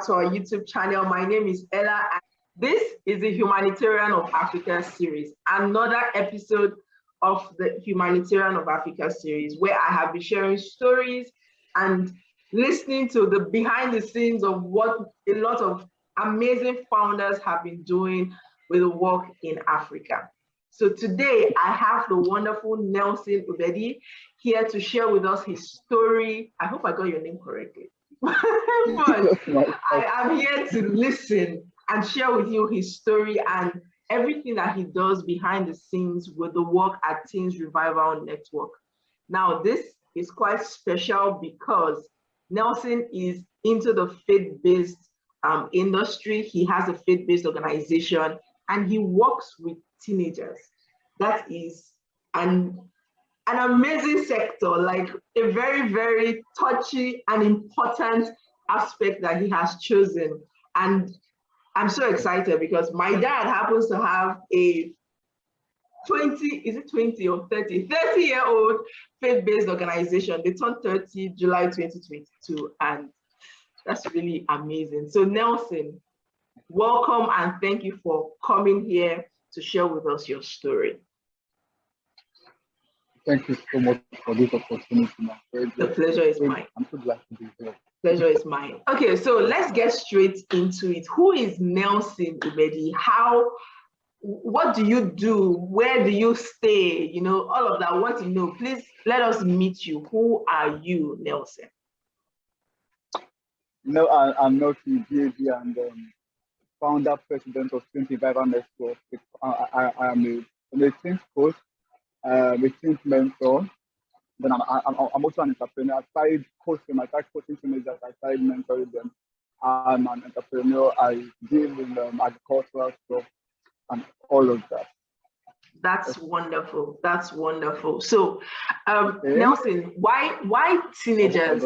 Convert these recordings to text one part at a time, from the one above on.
back to our YouTube channel. My name is Ella. This is the Humanitarian of Africa series, another episode of the Humanitarian of Africa series, where I have been sharing stories and listening to the behind the scenes of what a lot of amazing founders have been doing with the work in Africa. So today I have the wonderful Nelson Ubeidi here to share with us his story. I hope I got your name correctly. But I am here to listen and share with you his story and everything that he does behind the scenes with the work at Teens Revival Network. Now, this is quite special because Nelson is into the faith-based industry. He has a faith-based organization and he works with teenagers. That is an amazing sector, like a very, very touchy and important aspect that he has chosen. And I'm so excited because my dad happens to have a 30-year-old faith-based organization. They turned 30 July 2022, and that's really amazing. So Nelson, welcome and thank you for coming here to share with us your story. Thank you so much for this opportunity. The pleasure is mine. I'm so glad to be here. Pleasure is mine. Okay, so let's get straight into it. Who is Nelson Ubeidi? What do you do? Where do you stay? You know, all of that. I want to know. Please let us meet you. Who are you, Nelson? No, I'm Nelson Ubeidi and founder, president of Teens Revival Network. I am a teens coach, a teens mentor. Then I'm also an entrepreneur. I started coaching teenagers. I started mentoring them. I'm an entrepreneur. I deal in agricultural stuff and all of that. That's wonderful. That's wonderful. So, Nelson, why teenagers?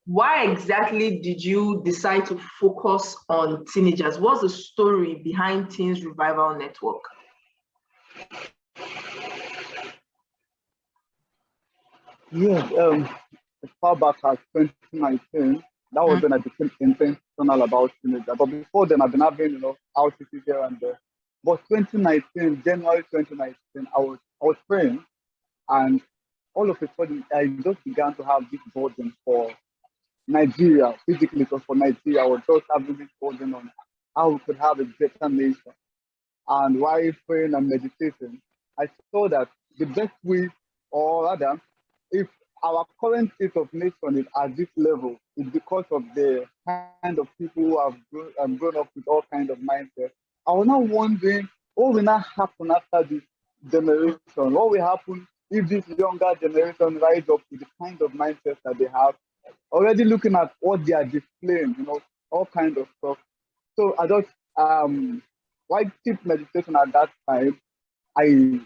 Why exactly did you decide to focus on teenagers? What's the story behind Teens Revival Network? Yes, as far back as 2019, that was when I became intentional about teenagers. But before then, I've been having, outreaches here and there. But January 2019, I was praying, and all of a sudden, I just began to have this burden for Nigeria. Physically, it was for Nigeria. I was just having this burden on how we could have a better nation. And while praying and meditating, I saw that the best way, or rather, if our current state of nation is at this level, it's because of the kind of people who have grown up with all kinds of mindsets. I was now wondering what will now happen after this generation? What will happen if this younger generation rise up with the kind of mindsets that they have? Already looking at what they are displaying, all kinds of stuff. So I just, while deep meditation at that time, I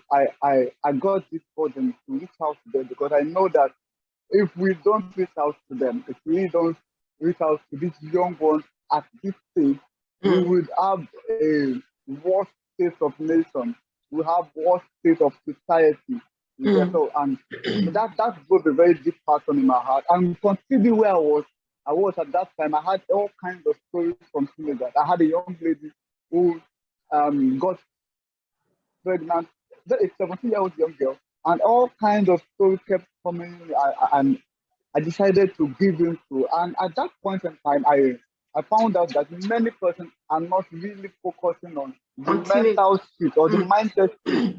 got this burden to reach out to them because I know that if we don't reach out to them, if we don't reach out to these young ones at this stage, we would have a worse state of nation. We have worse state of society. So, and that was a very deep passion in my heart. And considering where I was at that time, I had all kinds of stories from teenagers. I had a young lady who got pregnant, a 17-year-old young girl, and all kinds of stories kept coming, and I decided to give in to. And at that point in time, I found out that many persons are not really focusing on the mental state or the mindset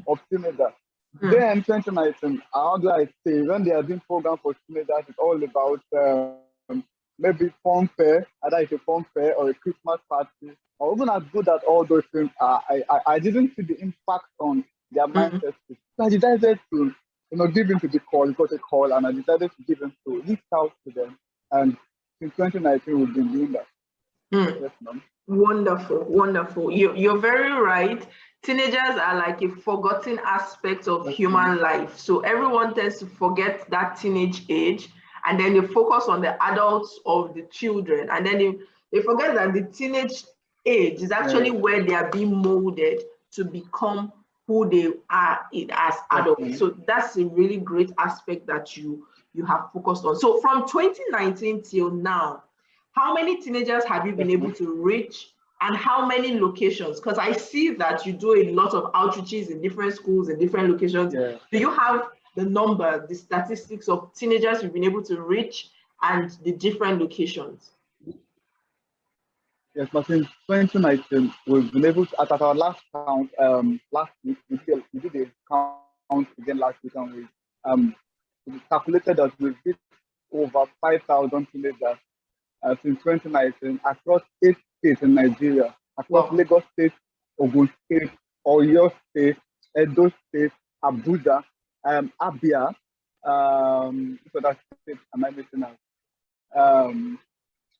of teenagers. Then 2019, how do I say, when they are doing programs for teenagers, it's all about maybe fun fair, either it's a fun fair or a Christmas party. Or even as good as all those things are, I didn't see the impact on their mindset. So I decided to, give in to the call. It got a call, and I decided to give in to reach out to them. And since 2019, we've been doing that. Yes, ma'am. Wonderful, wonderful. You're very right. Teenagers are like a forgotten aspect of human life. So everyone tends to forget that teenage age, and then they focus on the adults of the children, and then they forget that the teenage age is actually where they are being molded to become who they are as adults. So that's a really great aspect that you have focused on. So from 2019 till now, How many teenagers have you been able to reach, and how many locations? Because I see that you do a lot of outreaches in different schools and different locations. Yeah. Do you have the number, the statistics of teenagers you've been able to reach and the different locations? Yes, but since 2019, we've been able to, at our last count, last week, we did a count again last week, and we calculated that we've hit over 5,000 teenagers since 2019 across 8 states in Nigeria, across Wow. Lagos State, Ogun State, Oyo State, Edo State, Abuja, Abia, so that state am I missing out?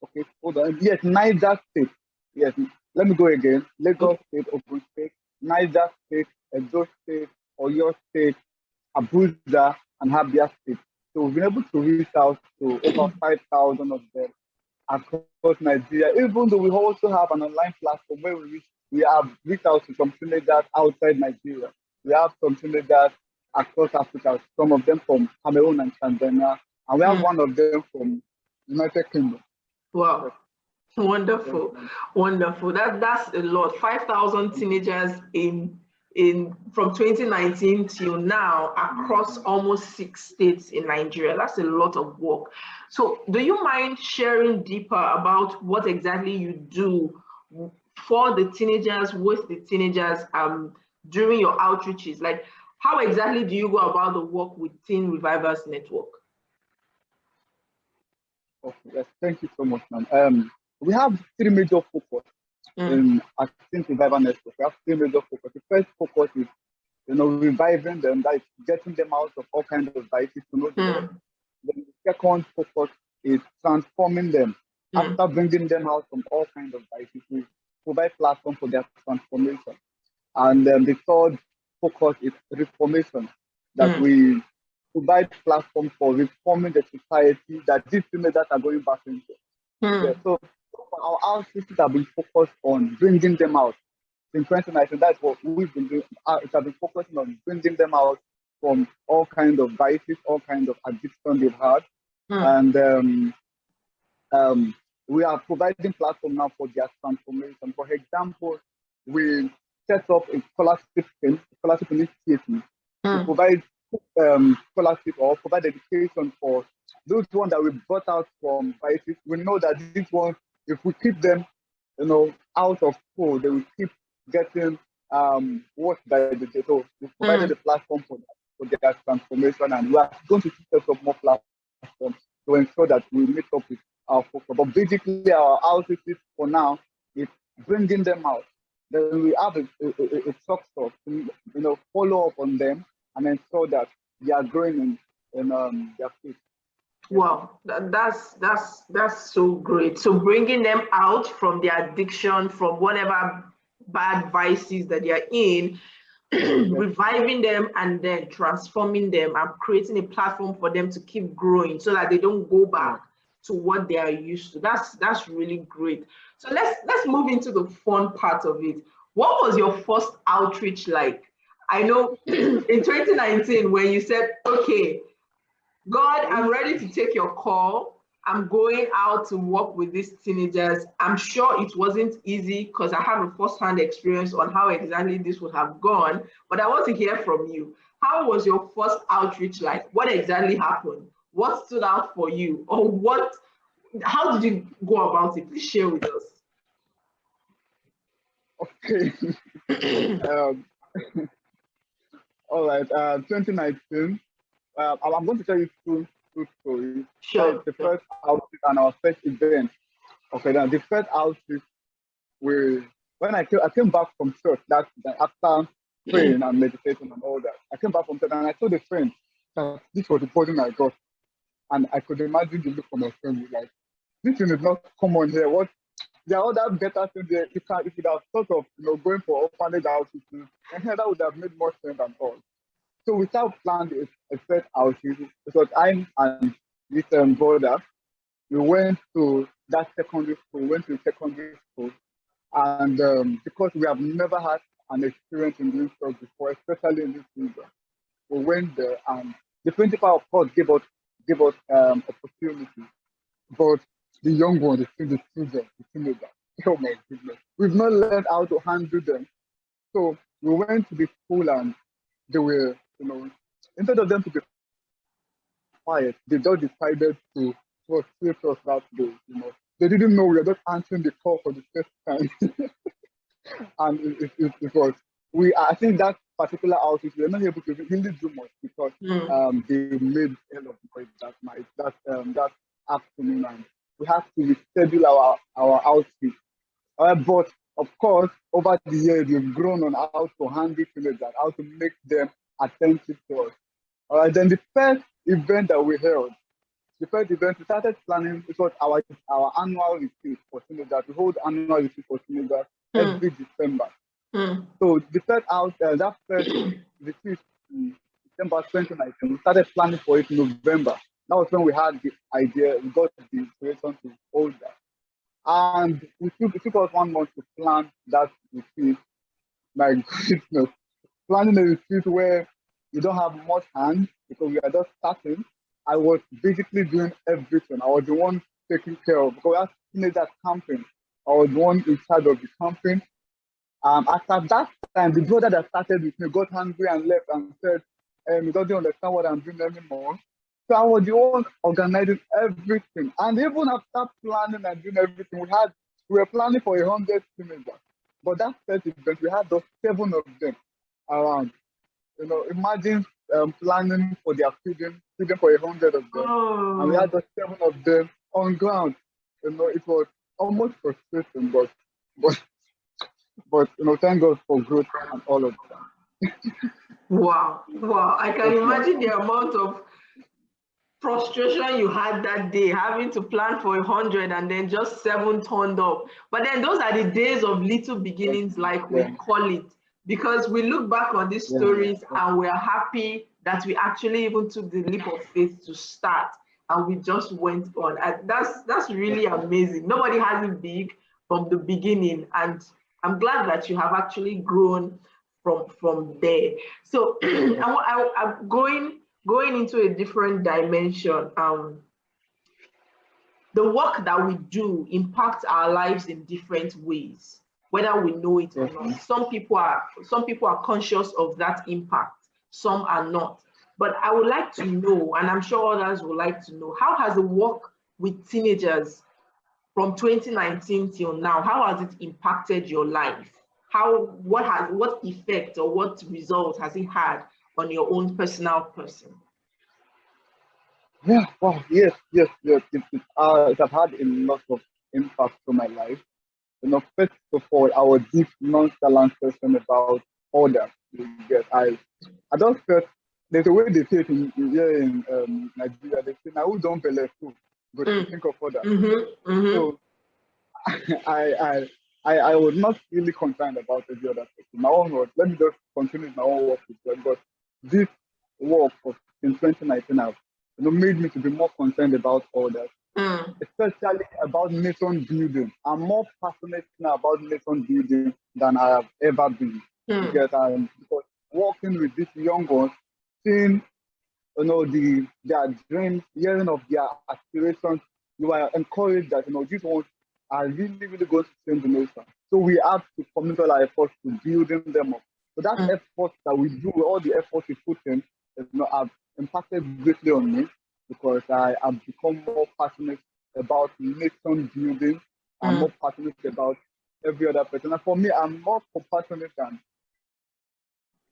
Okay, hold on. Yes, Niger State. Yes, let me go again. Lagos State, Ogun State, Niger State, Edo State, Oyo State, Abuja, and Abia State. So we've been able to reach out to over 5,000 of them across Nigeria, even though we also have an online platform where we have reached out to some teenagers outside Nigeria. We have some teenagers across Africa, some of them from Cameroon and Tanzania, and we have one of them from United Kingdom. Wow. Wonderful. Wonderful. That's a lot. 5,000 teenagers in from 2019 till now across almost 6 states in Nigeria. That's a lot of work. So do you mind sharing deeper about what exactly you do for the teenagers, with the teenagers during your outreaches? Like, how exactly do you go about the work with Teen Revivers Network? Okay, yes, thank you so much, ma'am. We have 3 major focus in our Teen Revival Network. We have 3 major focus. The first focus is, reviving them, that is getting them out of all kinds of vices to know the Lord. Then the second focus is transforming them. After bringing them out from all kinds of vices, we provide platform for their transformation. And the third focus is reformation, that we provide platform for reforming the society that these teenagers are going back into. Yeah, so our outreaches have been focused on bringing them out. In 2019, that's what we've been doing. It has been focusing on bringing them out from all kinds of vices, all kinds of addiction they've had. And we are providing platform now for their transformation. For example, we set up a scholarship initiative to provide scholarship or provide education for those ones that we brought out from vices. We know that these ones, if we keep them, out of school, they will keep getting worse by the day. So we provided a platform for their transformation, and we are going to set up more platforms to ensure that we meet up with our focus. But basically, our outreach for now is bringing them out. Then we have a structure to follow up on them and ensure that they are growing in their faith. Wow, that's so great. So bringing them out from their addiction, from whatever bad vices that they are in, reviving them and then transforming them and creating a platform for them to keep growing so that they don't go back to what they are used to. That's really great. So let's move into the fun part of it. What was your first outreach like? I know in 2019 when you said, okay, God, I'm ready to take your call. I'm going out to work with these teenagers. I'm sure it wasn't easy because I have a first-hand experience on how exactly this would have gone, but I want to hear from you. How was your first outreach like? What exactly happened? What stood out for you? Or how did you go about it? Please share with us. Okay. All right, 2019. I'm going to tell you two stories. Sure. The first outreach and our first event. Okay, now the first outreach, when I came back from church after praying and meditating and all that, I came back from church and I told a friend that this was the burden I got, and I could imagine the look on my friend like, this thing is not common here. What? There are other better things there. If you could have thought of going for orphanage outreach, and that would have made more sense than all. So we started planning a first outreach. Because I and this brother, we went to that secondary school, and because we have never had an experience in doing stuff before, especially in this region, we went there, and the principal, of course, gave us opportunity. But the young ones, the children, the teenagers. Oh my goodness. We've not learned how to handle them. So we went to the school and they were, instead of them to be quiet, they just decided to frustrate us that day. They didn't know we were just answering the call for the first time. And it was, I think that particular outfit, we were not able to really do much because they made hell of noise that night, that afternoon, and we had to reschedule our outfit. But of course, over the years, we've grown on how to handle teenagers, how to make them attentive to us. All right, then the first event that we held, we started planning. It was our annual retreat for teenagers. We hold annual retreat for teenagers every December. So that first retreat in December 2019, we started planning for it in November. That was when we had the idea, we got the inspiration to hold that. And it took us 1 month to plan that retreat. My goodness, planning a retreat where you don't have much hands because we are just starting. I was basically doing everything. I was the one taking care of, because as teenagers camping, I was the one in charge of the camping. After that time, the brother that started with me got hungry and left and said, he doesn't understand what I'm doing anymore. So I was the one organizing everything. And even after planning and doing everything, we were planning for 100 teenagers. But that first event, we had those 7 of them around. Imagine planning for their feeding for 100 of them. And we had those 7 of them on ground. It was almost frustrating, but thank God for growth and all of that. Wow. I can imagine the amount of frustration you had that day, having to plan for 100 and then just 7 turned up. But then those are the days of little beginnings, like we call it, because we look back on these stories and we're happy that we actually even took the leap of faith to start and we just went on. And that's really amazing. Nobody has it big from the beginning, and I'm glad that you have actually grown from there. So I'm going into a different dimension. The work that we do impacts our lives in different ways, whether we know it or not. Some people are conscious of that impact, some are not. But I would like to know, and I'm sure others would like to know, how has the work with teenagers from 2019 till now, how has it impacted your life? What effect or what result has it had on your own personal person? Yeah, wow, yes. It has had a lot of impact on my life. First of all, our deep, nonchalant person about order. Yes, I just felt there's a way they say it here in Nigeria. They say, "Now who don't believe too, but think of order." So I was not really concerned about every other person. My own work. Let me just continue my own work with God. But this work in 2019 have made me to be more concerned about others, especially about nation building. I'm more passionate now about nation building than I have ever been. Because working with these young ones, seeing their dreams, hearing of their aspirations, you are encouraged that these ones are really, really going to change the nation. So we have to commit all our efforts to building them up. So that effort that we do, all the efforts we put in, have impacted greatly on me, because I have become more passionate about nation building. I'm more passionate about every other person. And for me, I'm more compassionate than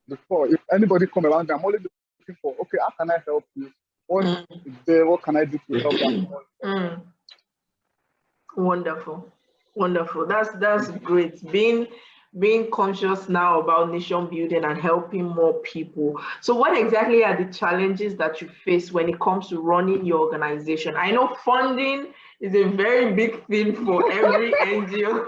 before. If anybody come around me, I'm always looking for, okay, how can I help you? What is there? What can I do to help them? Wonderful. That's great. Being conscious now about nation building and helping more people. So what exactly are the challenges that you face when it comes to running your organization? I know funding is a very big thing for every NGO.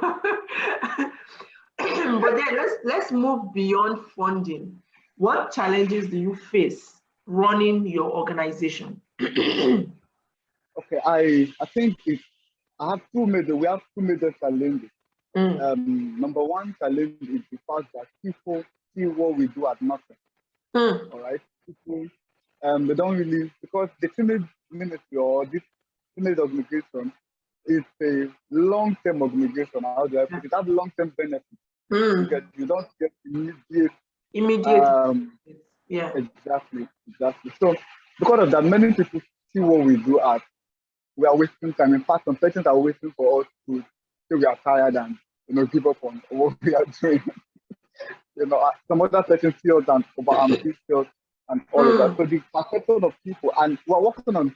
But then let's move beyond funding. What challenges do you face running your organization? Okay, I think we have two major challenges. Number one challenge is the fact that people see what we do as nothing. All right, people they don't really, because the teenage ministry or this teenage organization it's a long-term obligation. How do I put it? It has long-term benefits. Because you don't get immediate. Yeah, exactly. So because of that, many people see what we do as we are wasting time. In fact, some persons are waiting for us to say we are tired and give up on what we are doing. Some other persons see us and over ambitious and all of that. So the perception of people, and we're working on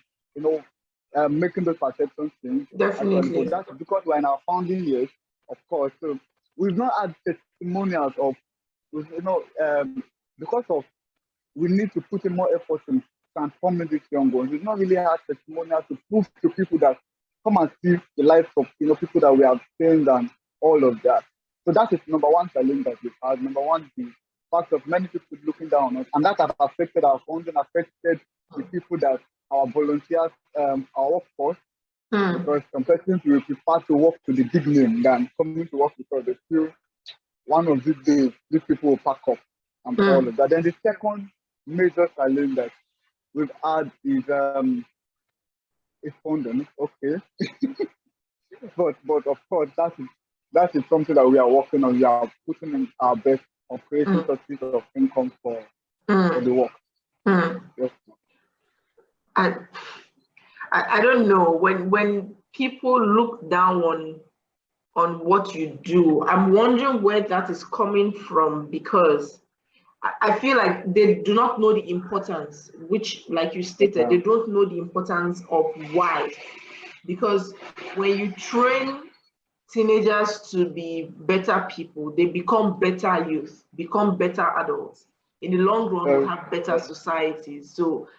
making those perceptions change. Definitely. So that's because we're in our founding years, of course. So we've not had testimonials of, because of we need to put in more effort in transforming these young ones. We've not really had testimonials to prove to people that come and see the lives of people that we have changed and all of that. So that is number one challenge that we've had. Number one, the fact of many people looking down on us, and that has affected our funding, affected the people that our volunteers, our workforce. Because some persons will prefer to work to the big name than coming to work because they feel one of these days these people will pack up and all of that. Then the second major challenge that we've had is funding. Okay. but of course that is something that we are working on. We are putting in our best on creating sources of income for the work. Yes. I don't know, when people look down on what you do, I'm wondering where that is coming from, because I feel like they do not know the importance, which, like you stated, they don't know the importance of why. Because when you train teenagers to be better people, they become better youth, become better adults. In the long run, we have better societies. So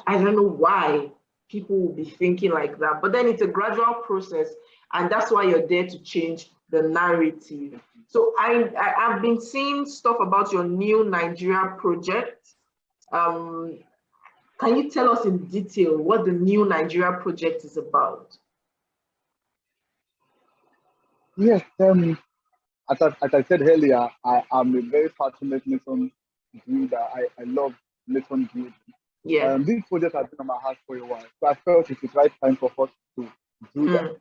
I don't know why people will be thinking like that, but then it's a gradual process, and that's why you're there to change the narrative. So I've been seeing stuff about your new Nigeria project. Can you tell us in detail what the new Nigeria project is about? Yes, as I said earlier, I am a very passionate Nelson builder. I love Nelson building. Yeah. This project has been on my heart for a while, so I felt it is the right time for us to do that.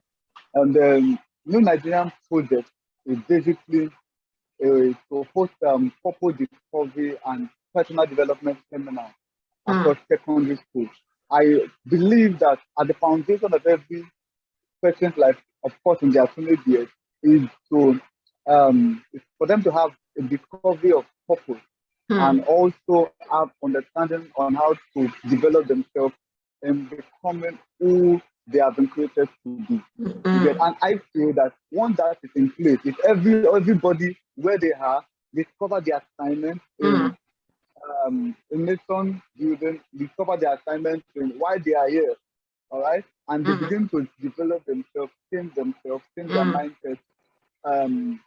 And the new Nigerian project is basically to host purpose discovery and personal development seminar across secondary schools. I believe that at the foundation of every person's life, of course, in their teenage years, is to for them to have a discovery of purpose and also have understanding on how to develop themselves and becoming who they have been created to be. And I feel that once that is in place, if everybody where they are discover their assignment in Nelson building, discover their assignment in why they are here, all right, and they begin to develop themselves, change their mindset,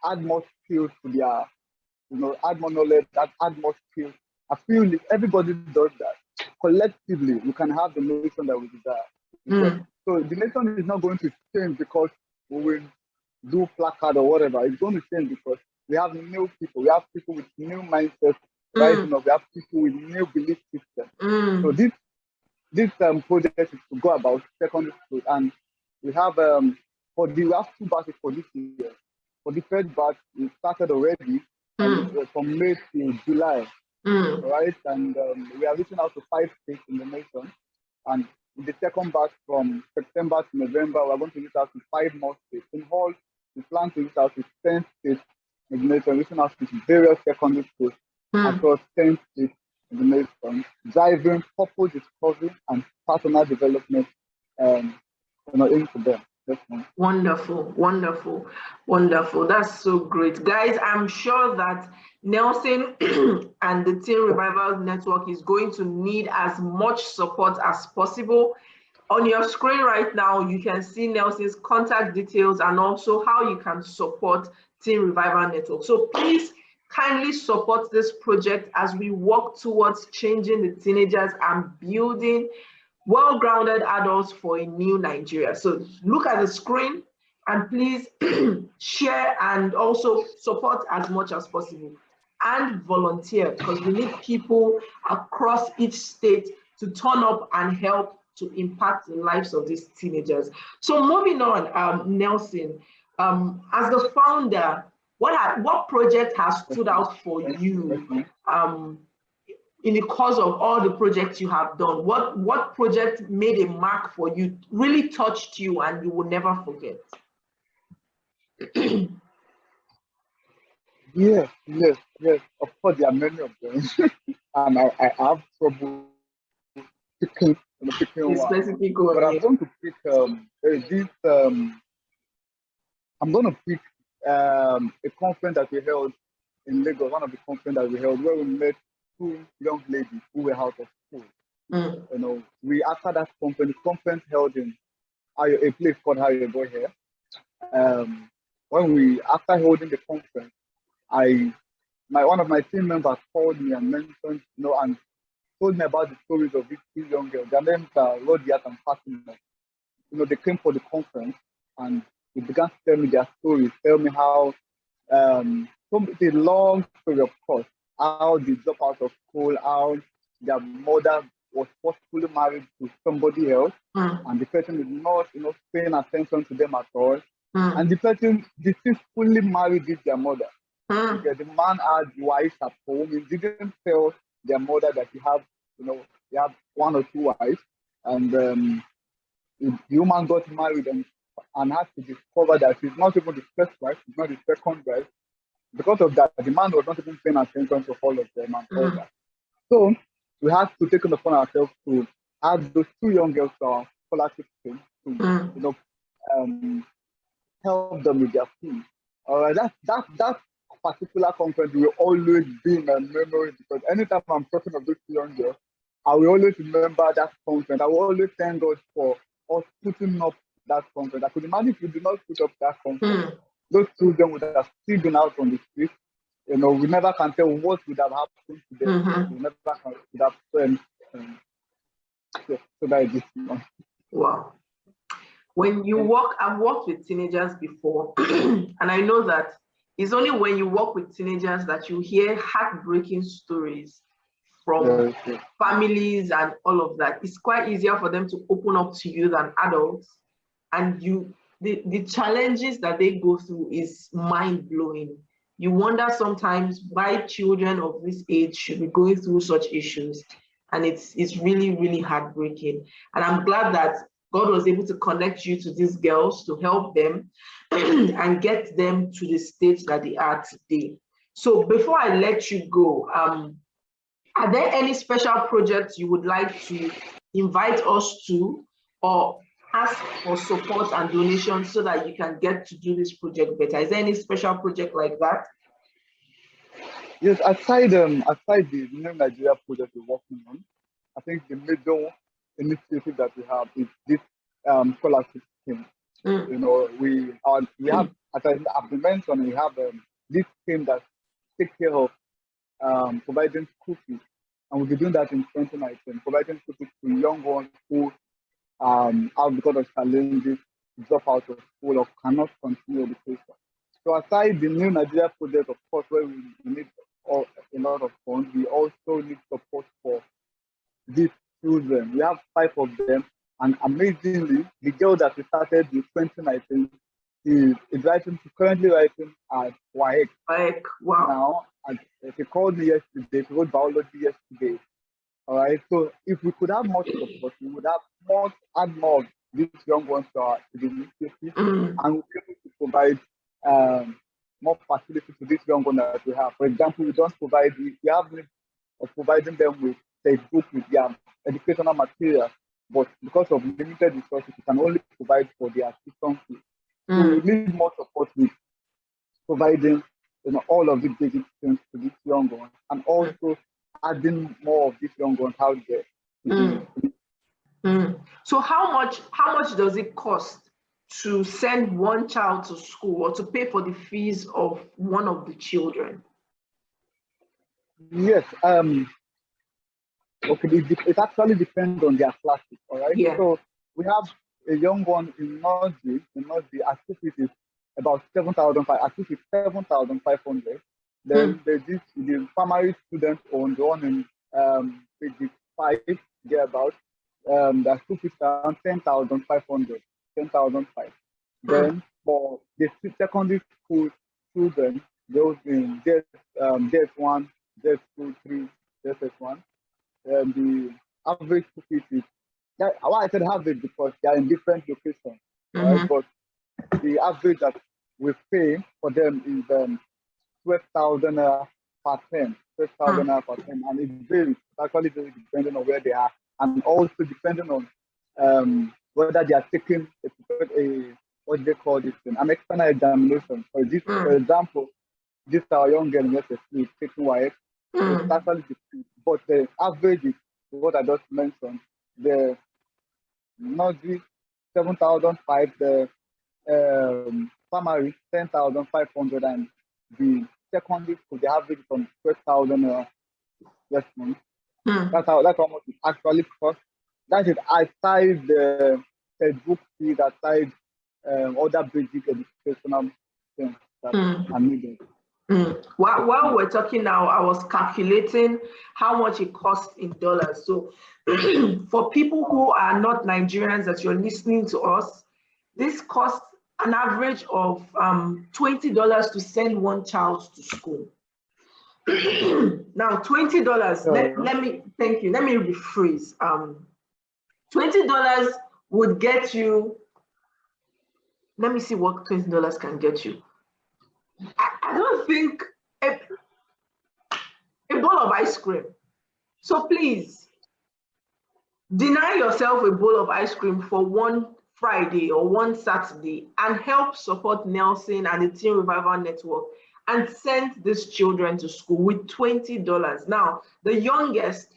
add more skills to their, add more knowledge, add more skills. I feel if everybody does that, collectively, we can have the nation that we desire. So the nation is not going to change because we will do placard or whatever. It's going to change because we have new people. We have people with new mindsets rising up. We have people with new belief systems. So this project is to go about secondary school, and we have we have 2 batches for this year. For the first batch, we started already from May to July, right? And we are reaching out to 5 states in the nation. And in the second batch, from September to November, we're going to reach out to 5 more states. In all, we plan to reach out to 10 states in the nation, reaching out to various secondary schools across 10 states in the nation, driving purpose discovery and personal development into them. Wonderful, wonderful, wonderful. That's so great. Guys, I'm sure that Nelson and the Teen Revival Network is going to need as much support as possible. On your screen right now, you can see Nelson's contact details and also how you can support Teen Revival Network. So please kindly support this project as we work towards changing the teenagers and building well-grounded adults for a new Nigeria. So look at the screen and please share and also support as much as possible and volunteer, because we need people across each state to turn up and help to impact the lives of these teenagers. So moving on, Nelson, as the founder, what project has stood out for you in the course of all the projects you have done? What project made a mark for you, really touched you, and you will never forget? Yes. Of course, there are many of them, and I have trouble picking, picking one. Specific one, But I'm going to pick I'm going to pick a conference that we held in Lagos, one of the conferences that we held, where we met two young ladies who were out of school. We after that conference, the conference held in a place called Boy here. After holding the conference, one of my team members called me and mentioned, and told me about the stories of these two young girls. Their names are Rodiat and Fatima. They came for the conference and they began to tell me their stories, tell me how it's a long story, of course, how they dropped out of school, how their mother was forcefully married to somebody else, and the person is not, paying attention to them at all. And the person deceitfully married their mother. The man had wives at home. He didn't tell their mother that he have one or two wives, and the woman got married and had to discover that she's not even the first wife, she's not the second wife. Because of that, the man was not even paying attention to all of them and all that. So we had to take it upon ourselves to have those two young girls to our scholarship team to help them with their fees. That particular conference will always be in my memory, because anytime I'm talking of those two young girls, I will always remember that conference. I will always thank God for us putting up that conference. I could imagine if we did not put up that conference, those children would have still been out on the street. We never can tell what would have happened to them. We never can could have so that is this one. Wow. When you work, I've worked with teenagers before, and I know that it's only when you work with teenagers that you hear heartbreaking stories from families and all of that. It's quite easier for them to open up to you than adults. And the challenges that they go through is mind-blowing. You wonder sometimes why children of this age should be going through such issues. And it's really, really heartbreaking. And I'm glad that God was able to connect you to these girls to help them and get them to the stage that they are today. So before I let you go, are there any special projects you would like to invite us to, or ask for support and donations so that you can get to do this project better? Is there any special project like that? Yes, aside the New Nigeria project we're working on, I think the major initiative that we have is this scholarship scheme. We have, as I've mentioned, we have this scheme that takes care of providing school fees, and we'll be doing that in 2019, providing school fees to young ones who have, because of challenges, drop out of school or cannot continue education. So aside the New Nigeria project, of course, where we need a lot of funds, we also need support for these children. We have 5 of them, and amazingly, the girl that we started in 2019 is currently writing at WAEC. Wow. Now, and she called me yesterday, she wrote biology yesterday. All right, so if we could have more support, we would have add more of these young ones to the initiative, and we'll be able to provide more facilities to these young ones that we have. For example, we have need of providing them with textbook, with their educational material, but because of limited resources, we can only provide for their assistance. So we need more support with providing all of the basic things to these young ones, and also adding more of these young ones out there. So how much does it cost to send one child to school, or to pay for the fees of one of the children? Yes. Okay, it actually depends on their classes, all right? Yeah. So we have a young one in nursery. I think it is about 7,500. I think it's 7,500. Then there's the primary students on the one in grade 5, thereabouts. that's 250 around 10,500, 10,500. Then for the secondary school children, those in JS1, JS2, 3, JS1, the average school fees is, why I said average because they are in different locations, right? But the average that we pay for them is 12,000 per term, 12,000 per term, and it varies. It's actually very depending on where they are, and also depending on whether they are taking a what they call this thing, an external examination. For example, this our young girl in SS3 taking YX, so it's actually different. But the average is what I just mentioned. The nursery 7,500, the primary 10,500, and the secondary school the average from 12,000 lessons. That's how much it actually costs. That is aside the textbook fees, aside other basic educational things that are needed. While we're talking now, I was calculating how much it costs in dollars. So for people who are not Nigerians that you're listening to us, this costs an average of $20 to send one child to school. Now, $20, let me rephrase. $20 would get you, let me see what $20 can get you. I don't think a bowl of ice cream. So please, deny yourself a bowl of ice cream for one Friday or one Saturday and help support Nelson and the Teen Revival Network and send these children to school with $20. Now, the youngest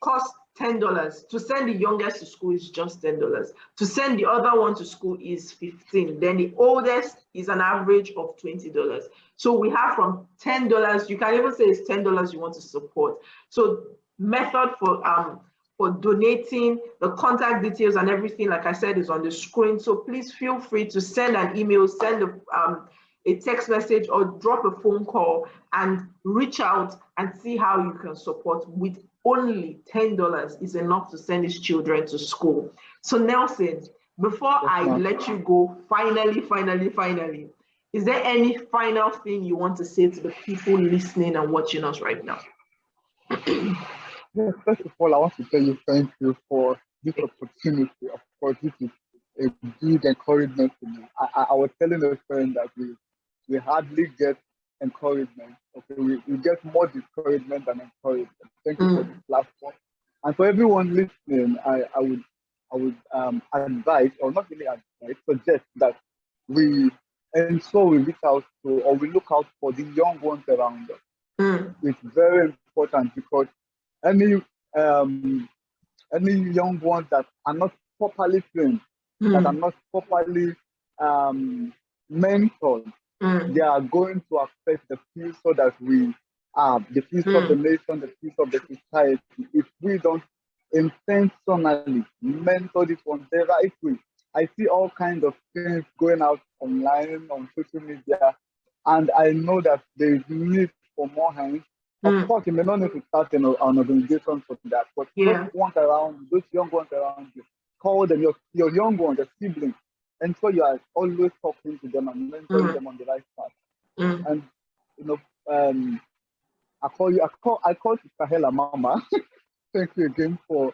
costs $10. To send the youngest to school is just $10. To send the other one to school is $15. Then the oldest is an average of $20. So we have from $10, you can even say it's $10 you want to support. So method for donating, the contact details and everything, like I said, is on the screen. So please feel free to send an email, send a text message, or drop a phone call and reach out and see how you can support. With only $10 is enough to send his children to school. So Nelson, before I let you go, finally, is there any final thing you want to say to the people listening and watching us right now? Yes, first of all, I want to tell you thank you for this opportunity. Of course, this is a big encouragement to me. I was telling a friend that we hardly get encouragement. Okay, we get more discouragement than encouragement. Thank you for this platform. And for everyone listening, I would advise, or not really advise, suggest that we ensure we reach out to, or we look out for the young ones around us. It's very important because any young ones that are not properly trained, that are not properly mentored, they are going to affect the future that we have, the future of the nation, the future of the society. If we don't intentionally mentor this one the right way. I see all kinds of things going out online, on social media, and I know that there is need for more hands. Of course, you may not need to start an organization for that, but those young ones around you, call them your young ones, your siblings, and so you are always talking to them and mentoring them on the right path. And I call Sister Hela Mama. Thank you again for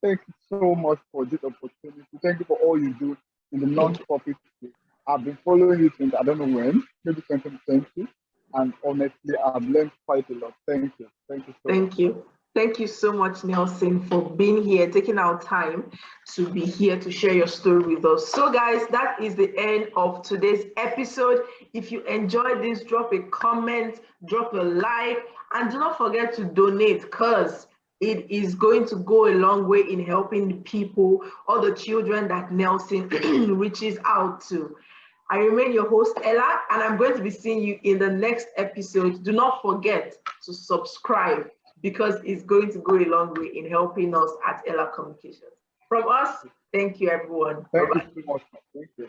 thank you so much for this opportunity. Thank you for all you do in the non-profit space. I've been following you since I don't know when, maybe 2020. And honestly, I've learned quite a lot. Thank you. Thank you so much. Thank you so much, Nelson, for being here, taking our time to be here to share your story with us. So guys, that is the end of today's episode. If you enjoyed this, drop a comment, drop a like, and do not forget to donate, because it is going to go a long way in helping the people or the children that Nelson reaches out to. I remain your host, ELLAH, and I'm going to be seeing you in the next episode. Do not forget to subscribe, because it's going to go a long way in helping us at ELLAH Communications. From us, thank you, everyone. Thank you so much. Thank you.